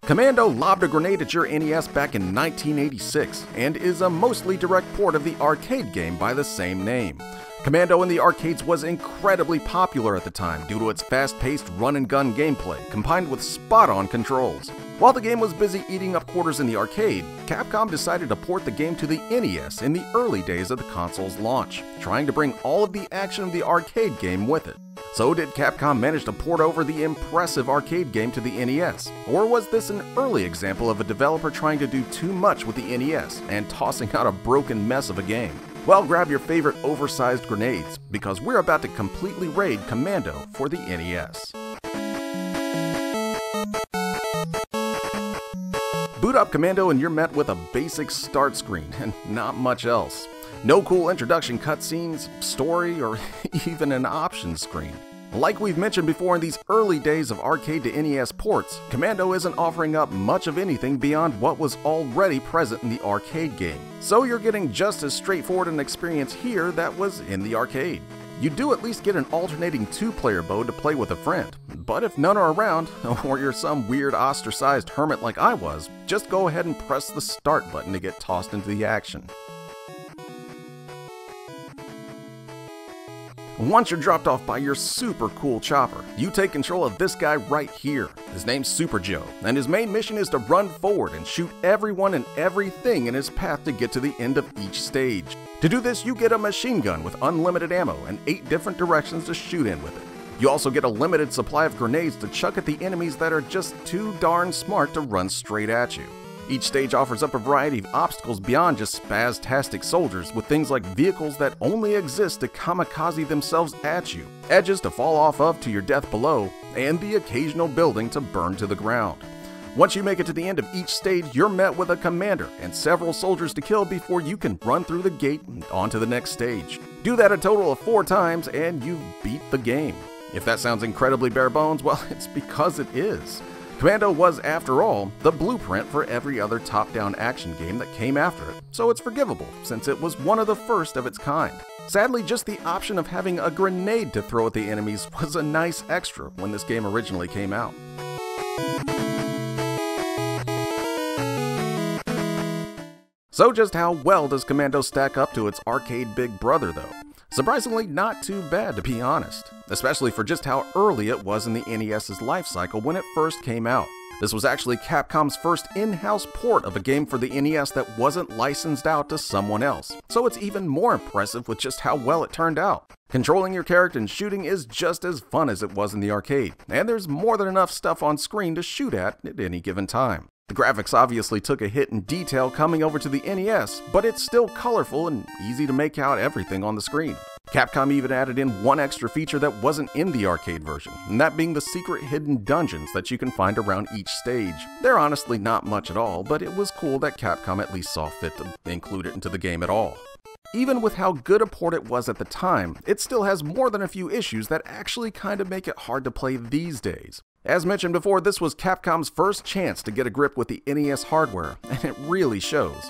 Commando lobbed a grenade at your NES back in 1986, and is a mostly direct port of the arcade game by the same name. Commando in the arcades was incredibly popular at the time due to its fast-paced run-and-gun gameplay, combined with spot-on controls. While the game was busy eating up quarters in the arcade, Capcom decided to port the game to the NES in the early days of the console's launch, trying to bring all of the action of the arcade game with it. So did Capcom manage to port over the impressive arcade game to the NES? Or was this an early example of a developer trying to do too much with the NES and tossing out a broken mess of a game? Well, grab your favorite oversized grenades, because we're about to completely raid Commando for the NES. Boot up Commando and you're met with a basic start screen and not much else. No cool introduction cutscenes, story, or even an options screen. Like we've mentioned before, in these early days of arcade to NES ports, Commando isn't offering up much of anything beyond what was already present in the arcade game. So you're getting just as straightforward an experience here that was in the arcade. You do at least get an alternating two-player mode to play with a friend, but if none are around, or you're some weird ostracized hermit like I was, just go ahead and press the start button to get tossed into the action. Once you're dropped off by your super cool chopper, you take control of this guy right here. His name's Super Joe, and his main mission is to run forward and shoot everyone and everything in his path to get to the end of each stage. To do this, you get a machine gun with unlimited ammo and 8 different directions to shoot in with it. You also get a limited supply of grenades to chuck at the enemies that are just too darn smart to run straight at you. Each stage offers up a variety of obstacles beyond just spastastic soldiers, with things like vehicles that only exist to kamikaze themselves at you, edges to fall off of to your death below, and the occasional building to burn to the ground. Once you make it to the end of each stage, you're met with a commander and several soldiers to kill before you can run through the gate and on to the next stage. Do that a total of 4 times and you've beat the game. If that sounds incredibly bare bones, well, it's because it is. Commando was, after all, the blueprint for every other top-down action game that came after it, so it's forgivable since it was one of the first of its kind. Sadly, just the option of having a grenade to throw at the enemies was a nice extra when this game originally came out. So just how well does Commando stack up to its arcade big brother though? Surprisingly, not too bad to be honest, especially for just how early it was in the NES's life cycle when it first came out. This was actually Capcom's first in-house port of a game for the NES that wasn't licensed out to someone else, so it's even more impressive with just how well it turned out. Controlling your character and shooting is just as fun as it was in the arcade, and there's more than enough stuff on screen to shoot at any given time. The graphics obviously took a hit in detail coming over to the NES, but it's still colorful and easy to make out everything on the screen. Capcom even added in one extra feature that wasn't in the arcade version, and that being the secret hidden dungeons that you can find around each stage. They're honestly not much at all, but it was cool that Capcom at least saw fit to include it into the game at all. Even with how good a port it was at the time, it still has more than a few issues that actually kind of make it hard to play these days. As mentioned before, this was Capcom's first chance to get a grip with the NES hardware, and it really shows.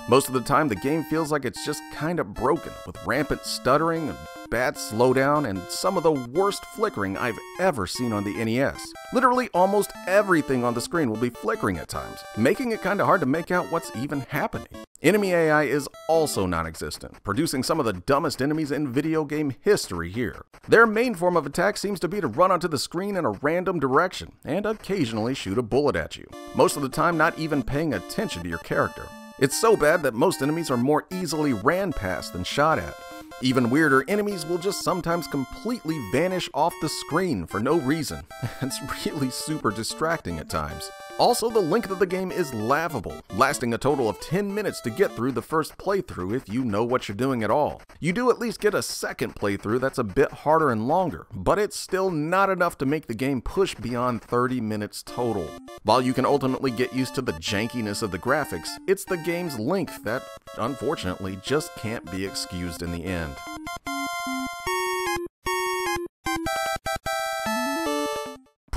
Most of the time, the game feels like it's just kind of broken, with rampant stuttering, and bad slowdown, and some of the worst flickering I've ever seen on the NES. Literally almost everything on the screen will be flickering at times, making it kind of hard to make out what's even happening. Enemy AI is also non-existent, producing some of the dumbest enemies in video game history here. Their main form of attack seems to be to run onto the screen in a random direction, and occasionally shoot a bullet at you, most of the time not even paying attention to your character. It's so bad that most enemies are more easily ran past than shot at. Even weirder, enemies will just sometimes completely vanish off the screen for no reason. It's really super distracting at times. Also, the length of the game is laughable, lasting a total of 10 minutes to get through the first playthrough if you know what you're doing at all. You do at least get a second playthrough that's a bit harder and longer, but it's still not enough to make the game push beyond 30 minutes total. While you can ultimately get used to the jankiness of the graphics, it's the game's length that, unfortunately, just can't be excused in the end.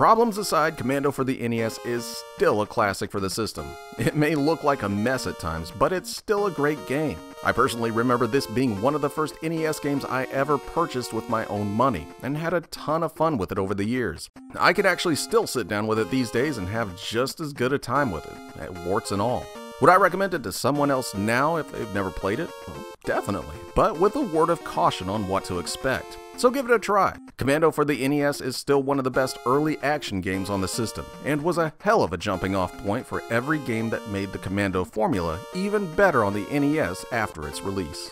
Problems aside, Commando for the NES is still a classic for the system. It may look like a mess at times, but it's still a great game. I personally remember this being one of the first NES games I ever purchased with my own money, and had a ton of fun with it over the years. I could actually still sit down with it these days and have just as good a time with it, warts and all. Would I recommend it to someone else now if they've never played it? Well, definitely, but with a word of caution on what to expect. So give it a try. Commando for the NES is still one of the best early action games on the system, and was a hell of a jumping off point for every game that made the Commando formula even better on the NES after its release.